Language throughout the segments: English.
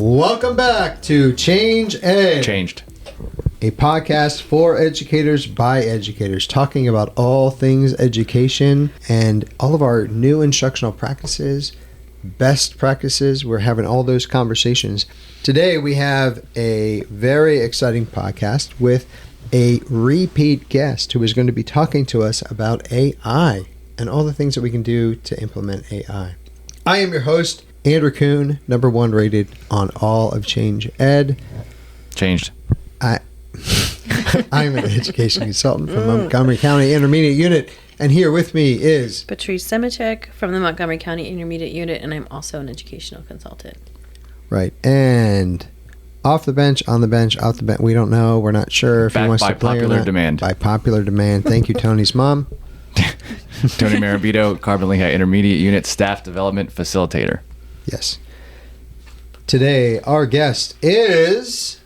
Welcome back to Change Ed. Changed. A podcast for educators by educators, talking about all things education and all of our new instructional practices, best practices. We're having all those conversations. Today we have a very exciting podcast with a repeat guest who is going to be talking to us about AI and all the things that we can do to implement AI. I am your host, Andrew Kuhn, #1 rated on all of Change Ed. Changed. I'm an education consultant from Montgomery County Intermediate Unit, and here with me is Patrice Semichek from the Montgomery County Intermediate Unit, and I'm also an educational consultant. right, and off the bench, on the bench, off the bench. We don't know. We're not sure if he wants to play or not. By popular demand. By popular demand. Thank you, Tony's mom. Tony Marabito, Carbon Lehigh Intermediate Unit Staff Development Facilitator. Yes. Today, our guest is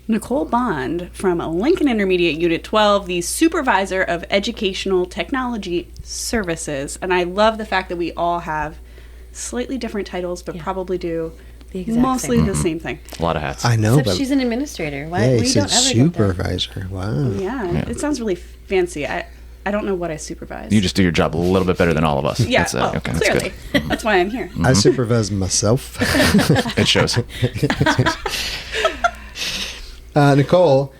Nicole Bond from Lincoln Intermediate Unit 12, the Supervisor of Educational Technology Services. And I love the fact that we all have slightly different titles, but probably do mostly the same thing. A lot of hats. I know, Except but she's an administrator. Why? yeah, he We said don't ever supervisor. Wow. Yeah, it sounds really fancy. I don't know what I supervise. You just do your job a little bit better than all of us. Yeah, That's, okay, that's clearly. good. That's why I'm here. I supervise myself. It shows. Nicole,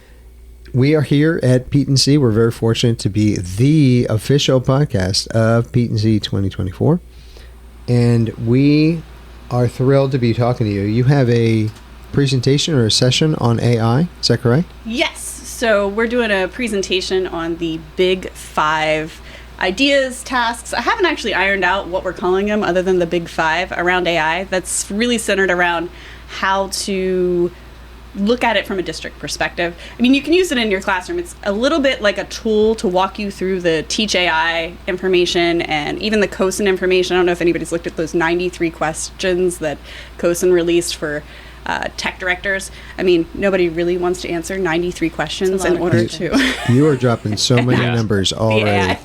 we are here at Pete and C. We're very fortunate to be the official podcast of Pete and C 2024. And we are thrilled to be talking to you. You have a presentation or a session on AI. Is that correct? Yes. So we're doing a presentation on the big 5 ideas, tasks. I haven't actually ironed out what we're calling them other than the big 5 around AI. That's really centered around how to look at it from a district perspective. I mean, you can use it in your classroom. It's a little bit like a tool to walk you through the TeachAI information and even the COSN information. I don't know if anybody's looked at those 93 questions that COSN released for tech directors. I mean, nobody really wants to answer 93 questions in order to... You are dropping so many numbers already.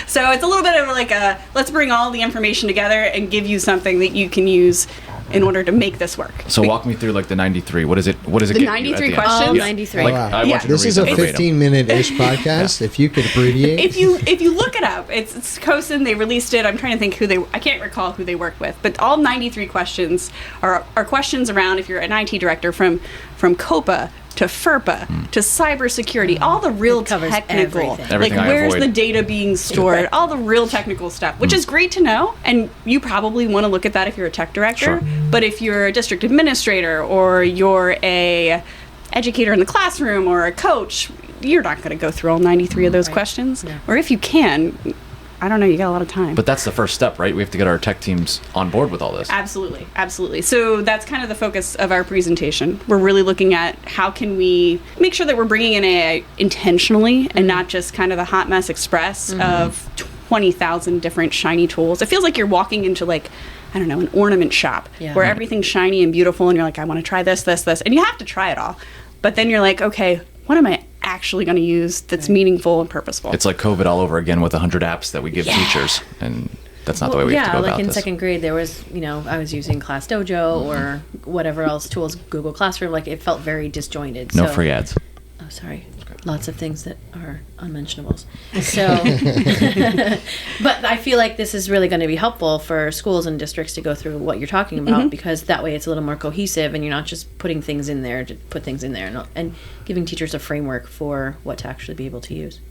So it's a little bit of like a, let's bring all the information together and give you something that you can use in order to make this work. So walk me through like the 93. What is it? What does it The get 93 you at the end? questions? All 93. Like, Wow. I want you to This read is a them verbatim. 15-minute-ish podcast. If you could abbreviate. If you look it up, it's COSN. They released it. I'm trying to think I can't recall who they worked with, but all 93 questions are questions around, if you're an IT director, from COPA to FERPA to cybersecurity, all the real It covers technical, everything. Everything like I where's avoid. the data being stored, all the real technical stuff, which is great to know, and you probably want to look at that if you're a tech director. Sure. But if you're a district administrator or you're a educator in the classroom or a coach, you're not going to go through all 93 of those questions. No. Or if you can, I don't know, you got a lot of time. But that's the first step, right? We have to get our tech teams on board with all this. Absolutely, absolutely. So that's kind of the focus of our presentation. We're really looking at how can we make sure that we're bringing in AI intentionally and not just kind of the hot mess express of 20,000 different shiny tools. It feels like you're walking into like, I don't know, an ornament shop where everything's shiny and beautiful and you're like, I want to try this, this, this. And you have to try it all. But then you're like, okay, what am I actually going to use that's meaningful and purposeful? It's like COVID all over again with 100 apps that we give teachers. And that's not the way we have to go like about in this. second grade, there was, I was using Class Dojo or whatever else tools, Google Classroom. Like, it felt very disjointed. No free ads. Oh, sorry. Lots of things that are unmentionables. So, but I feel like this is really going to be helpful for schools and districts to go through what you're talking about, because that way it's a little more cohesive and you're not just putting things in there to put things in there, and giving teachers a framework for what to actually be able to use.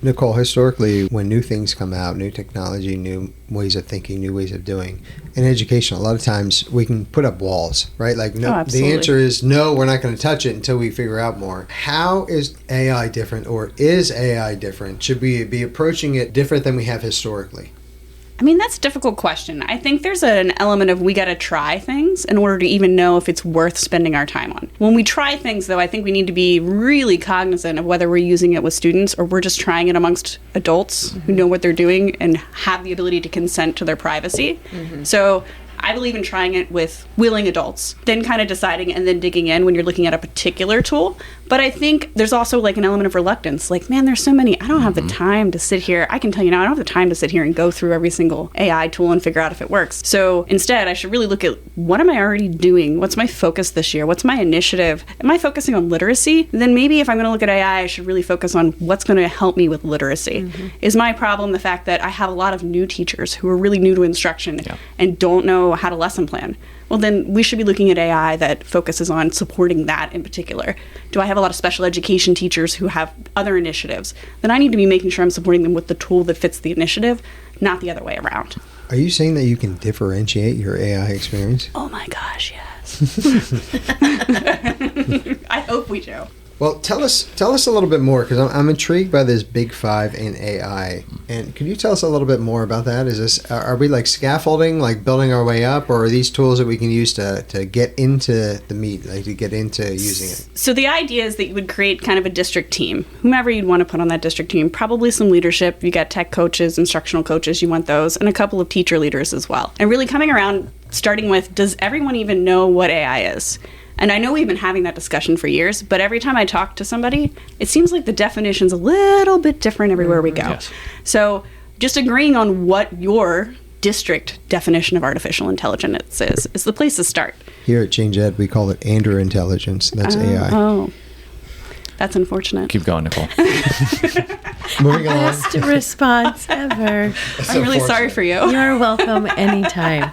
Nicole, historically, when new things come out, new technology, new ways of thinking, new ways of doing, in education, a lot of times we can put up walls, right? Like, no, the answer is no, we're not going to touch it until we figure out more. How is AI different, or is AI different? Should we be approaching it different than we have historically? I mean, that's a difficult question. I think there's an element of we got to try things in order to even know if it's worth spending our time on. When we try things, though, I think we need to be really cognizant of whether we're using it with students or we're just trying it amongst adults who know what they're doing and have the ability to consent to their privacy. So I believe in trying it with willing adults, then kind of deciding and then digging in when you're looking at a particular tool. But I think there's also like an element of reluctance. Like, man, there's so many. I don't have the time to sit here. I can tell you now, I don't have the time to sit here and go through every single AI tool and figure out if it works. So instead, I should really look at what am I already doing? What's my focus this year? What's my initiative? Am I focusing on literacy? Then maybe if I'm going to look at AI, I should really focus on what's going to help me with literacy. Is my problem the fact that I have a lot of new teachers who are really new to instruction and don't know how to lesson plan? Well, then we should be looking at AI that focuses on supporting that in particular. Do I have a lot of special education teachers who have other initiatives? Then I need to be making sure I'm supporting them with the tool that fits the initiative, not the other way around. Are you saying that you can differentiate your AI experience? Oh my gosh, yes. I hope we do. Well, tell us a little bit more, because I'm intrigued by this big 5 in AI. And could you tell us a little bit more about that? Are we like scaffolding, like building our way up, or are these tools that we can use to get into the meat, like to get into using it? So the idea is that you would create kind of a district team, whomever you'd want to put on that district team, probably some leadership. You got tech coaches, instructional coaches, you want those, and a couple of teacher leaders as well. And really coming around, starting with, does everyone even know what AI is? And I know we've been having that discussion for years, but every time I talk to somebody, it seems like the definition's a little bit different everywhere we go. Yes. So just agreeing on what your district definition of artificial intelligence is the place to start. Here at Change Ed, we call it Andrew Intelligence. That's AI. Oh, that's unfortunate. Keep going, Nicole. Moving on. Best response ever. I'm really sorry for you. You're welcome anytime.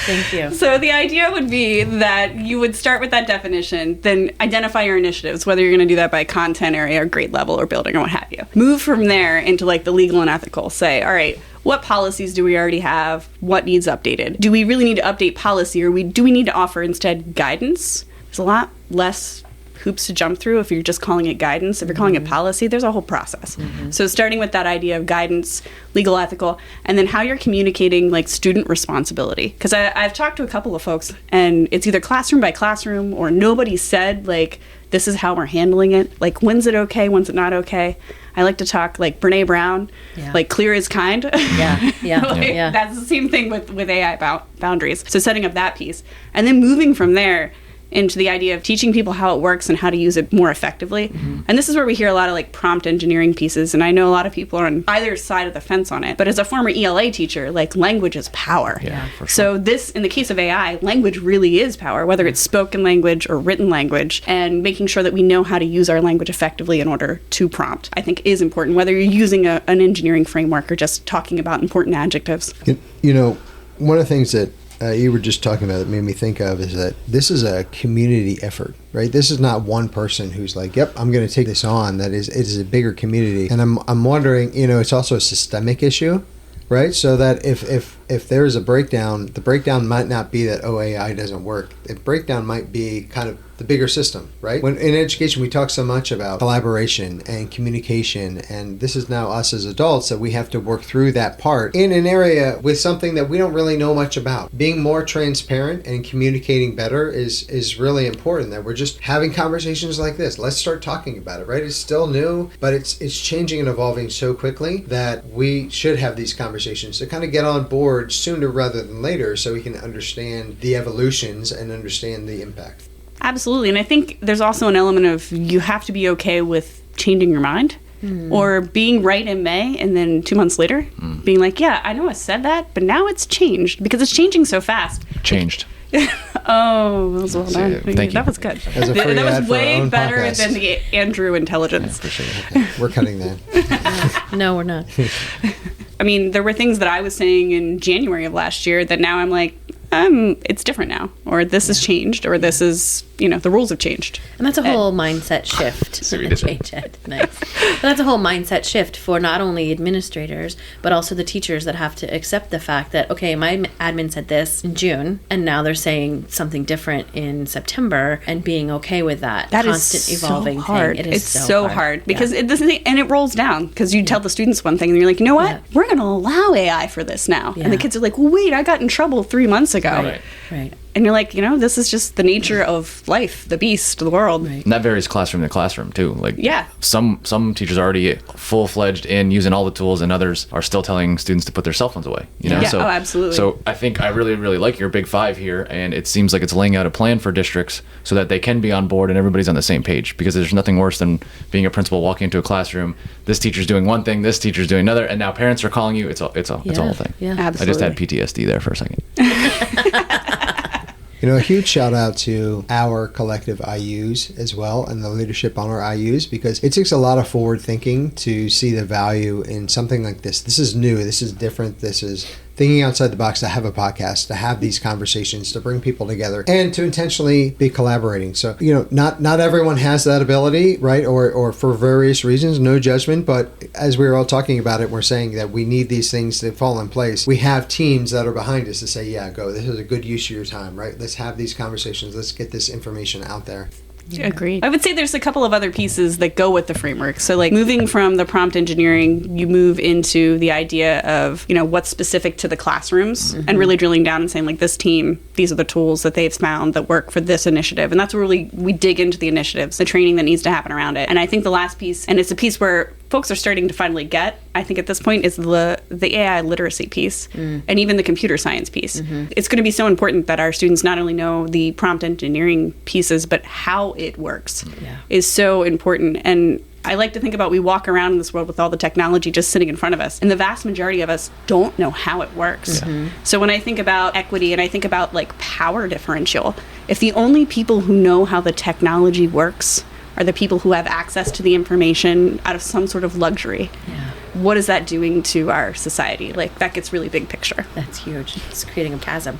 Thank you. So the idea would be that you would start with that definition, then identify your initiatives, whether you're going to do that by content area or grade level or building or what have you. Move from there into like the legal and ethical. Say, all right, what policies do we already have? What needs updated? Do we really need to update policy, or do we need to offer instead guidance? There's a lot less hoops to jump through if you're just calling it guidance. If you're calling it policy, there's a whole process. So starting with that idea of guidance, legal, ethical, and then how you're communicating like student responsibility. Because I've talked to a couple of folks, and it's either classroom by classroom, or nobody said like, this is how we're handling it. Like, when's it okay? When's it not okay? I like to talk like Brene Brown, like clear is kind. Yeah. That's the same thing with AI boundaries. So setting up that piece, and then moving from there into the idea of teaching people how it works and how to use it more effectively. And this is where we hear a lot of like prompt engineering pieces, and I know a lot of people are on either side of the fence on it, but as a former ELA teacher, like language is power. Yeah, for sure. So this, in the case of AI, language really is power, whether it's spoken language or written language, and making sure that we know how to use our language effectively in order to prompt, I think is important, whether you're using an engineering framework or just talking about important adjectives. You know, one of the things that you were just talking about that made me think of is that this is a community effort, right? This is not one person who's like, yep, I'm going to take this on. It is a bigger community. And I'm wondering, you know, it's also a systemic issue, right? So that if there's a breakdown, the breakdown might not be that, oh, AI doesn't work. The breakdown might be kind of the bigger system, right? When in education, we talk so much about collaboration and communication, and this is now us as adults that we have to work through that part in an area with something that we don't really know much about. Being more transparent and communicating better is really important, that we're just having conversations like this. Let's start talking about it, right? It's still new, but it's changing and evolving so quickly that we should have these conversations to kind of get on board sooner rather than later, so we can understand the evolutions and understand the impact. Absolutely. And I think there's also an element of you have to be okay with changing your mind or being right in May and then 2 months later being like, yeah, I know I said that, but now it's changed because it's changing so fast. Changed. Oh, that was well done. Thank you. That was good. As a free That ad was for our way own better podcast. than the Andrew intelligence. Okay, we're cutting that. No, we're not. I mean, there were things that I was saying in January of last year that now I'm like, it's different now, or this has changed, or this is, the rules have changed. And that's a whole mindset shift. Change Ed. Nice. But that's a whole mindset shift for not only administrators, but also the teachers that have to accept the fact that, okay, my admin said this in June, and now they're saying something different in September, and being okay with that. That constant is evolving so hard. thing. It is It's so hard because Yeah. it rolls down because you tell the students one thing and you're like, you know what? Yeah. We're going to allow AI for this now. Yeah. And the kids are like, well, wait, I got in trouble 3 months ago. Right. And you're like, this is just the nature of life, the beast, the world. Right. And that varies classroom to classroom too. Like Yeah. some teachers are already full-fledged in using all the tools, and others are still telling students to put their cell phones away. Yeah. So, Oh, absolutely. So I think I really, really like your big five here, and it seems like it's laying out a plan for districts so that they can be on board and everybody's on the same page. Because there's nothing worse than being a principal walking into a classroom. This teacher's doing one thing, this teacher's doing another, and now parents are calling you. It's a whole thing. Yeah. Absolutely. I just had PTSD there for a second. A huge shout out to our collective IUs as well, and the leadership on our IUs, because it takes a lot of forward thinking to see the value in something like this. This is new, this is different, this is thinking outside the box, to have a podcast, to have these conversations, to bring people together, and to intentionally be collaborating. So, not everyone has that ability, right? Or for various reasons, no judgment. But as we were all talking about it, we're saying that we need these things to fall in place. We have teams that are behind us to say, yeah, go. This is a good use of your time, right? Let's have these conversations. Let's get this information out there. Yeah. Agreed. I would say there's a couple of other pieces that go with the framework. So like moving from the prompt engineering, you move into the idea of, what's specific to the classrooms and really drilling down and saying like this team, these are the tools that they've found that work for this initiative. And that's where we dig into the initiatives, the training that needs to happen around it. And I think the last piece, and it's a piece where folks are starting to finally get, I think at this point, is the AI literacy piece and even the computer science piece. It's going to be so important that our students not only know the prompt engineering pieces, but how it works is so important. And I like to think about, we walk around in this world with all the technology just sitting in front of us, and the vast majority of us don't know how it works. So when I think about equity and I think about like power differential, if the only people who know how the technology works are the people who have access to the information out of some sort of luxury, what is that doing to our society? Like, that gets really big picture. That's huge. It's creating a chasm.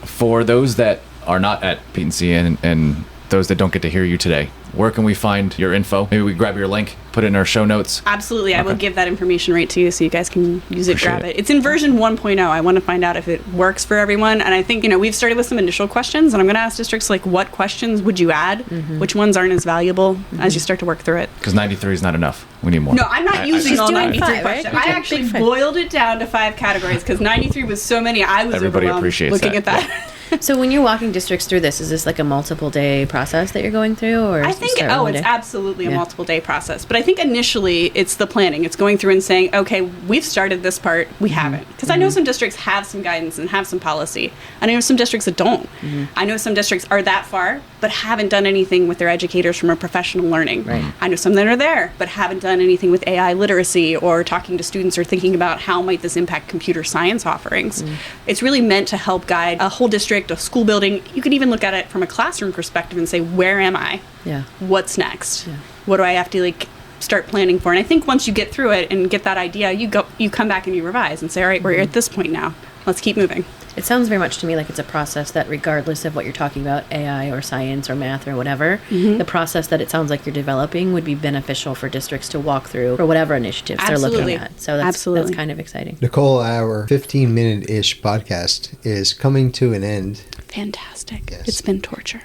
For those that are not at P&C and those that don't get to hear you today, where can we find your info? Maybe we grab your link, put it in our show notes. Absolutely. I will give that information right to you so you guys can use it, Appreciate grab it. It's in version 1.0. I want to find out if it works for everyone. And I think, we've started with some initial questions, and I'm going to ask districts like, what questions would you add? Which ones aren't as valuable as you start to work through it? Because 93 is not enough. We need more. No, I'm not using all 93 5, questions. right? I actually boiled it down to 5 categories because 93 was so many. I was Everybody overwhelmed appreciates looking that. at that. So when you're walking districts through this, is this like a multiple day process that you're going through, or I think, start one it's day? absolutely a multiple day process. But I think initially it's the planning. It's going through and saying, okay, we've started this part, we haven't. Because I know some districts have some guidance and have some policy. I know some districts that don't. I know some districts are that far, but haven't done anything with their educators from a professional learning. Right. I know some that are there, but haven't done anything with AI literacy or talking to students or thinking about how might this impact computer science offerings. It's really meant to help guide a whole district, a school building. You could even look at it from a classroom perspective and say, where am I? Yeah. What's next? What do I have to start planning for? And I think once you get through it and get that idea, you come back and you revise and say, all right, we're at this point now. Let's keep moving. It sounds very much to me like it's a process that, regardless of what you're talking about, AI or science or math or whatever, the process that it sounds like you're developing would be beneficial for districts to walk through for whatever initiatives they're looking at. So that's kind of exciting. Nicole, our 15-minute-ish podcast is coming to an end. Fantastic. Yes. It's been torture.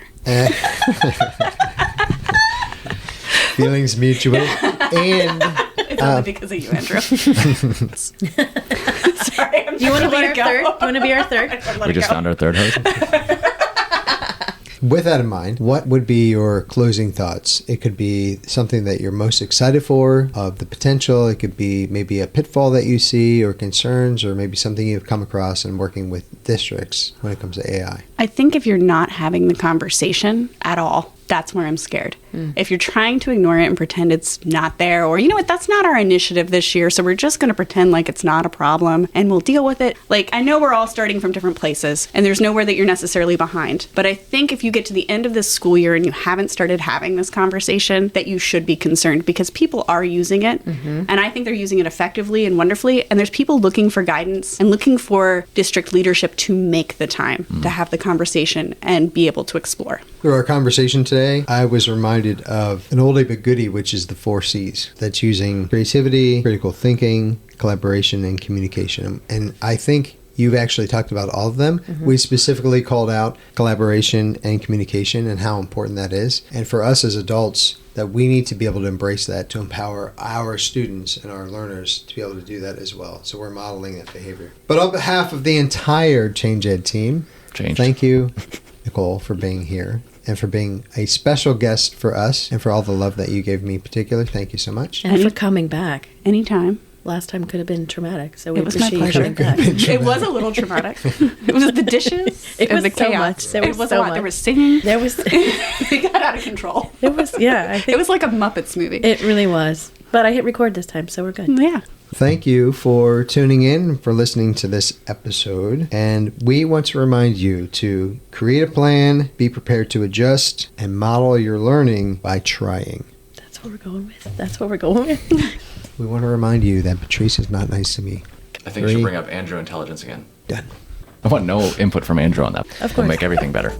Feelings mutual. And It's only because of you, Andrew. Sorry. Do you want to be our third? Do you want to be our third? We just found our third host. with that in mind, what would be your closing thoughts? It could be something that you're most excited for, of the potential. It could be maybe a pitfall that you see or concerns, or maybe something you've come across in working with districts when it comes to AI. I think if you're not having the conversation at all, that's where I'm scared. If you're trying to ignore it and pretend it's not there, or, you know what, that's not our initiative this year, so we're just going to pretend like it's not a problem and we'll deal with it. Like, I know we're all starting from different places and there's nowhere that you're necessarily behind. But I think if you get to the end of this school year and you haven't started having this conversation, that you should be concerned, because people are using it. And I think they're using it effectively and wonderfully. And there's people looking for guidance and looking for district leadership to make the time to have the conversation and be able to explore. Through our conversation today, I was reminded of an oldie but goodie, which is the 4 C's. That's using creativity, critical thinking, collaboration, and communication. And I think you've actually talked about all of them. We specifically called out collaboration and communication and how important that is. And for us as adults, that we need to be able to embrace that, to empower our students and our learners to be able to do that as well. So we're modeling that behavior. But on behalf of the entire Change Ed team, changed. Thank you, Nicole, for being here and for being a special guest for us and for all the love that you gave me in particular. Thank you so much. And for coming back. Anytime. Last time could have been traumatic, so we It was my appreciate you pleasure. coming back. It was a little traumatic. It was the dishes. It and was the so chaos. much. There It was was so a lot. much. There was singing. There was, It got out of control. I think It was like a Muppets movie. it really was. But I hit record this time, so we're good. Yeah. Thank you for tuning in, for listening to this episode. And we want to remind you to create a plan, be prepared to adjust, and model your learning by trying. That's what we're going with. We want to remind you that Patrice is not nice to me. I think you should bring up Andrew intelligence again. Done. I want no input from Andrew on that. Of We'll course. make everything better.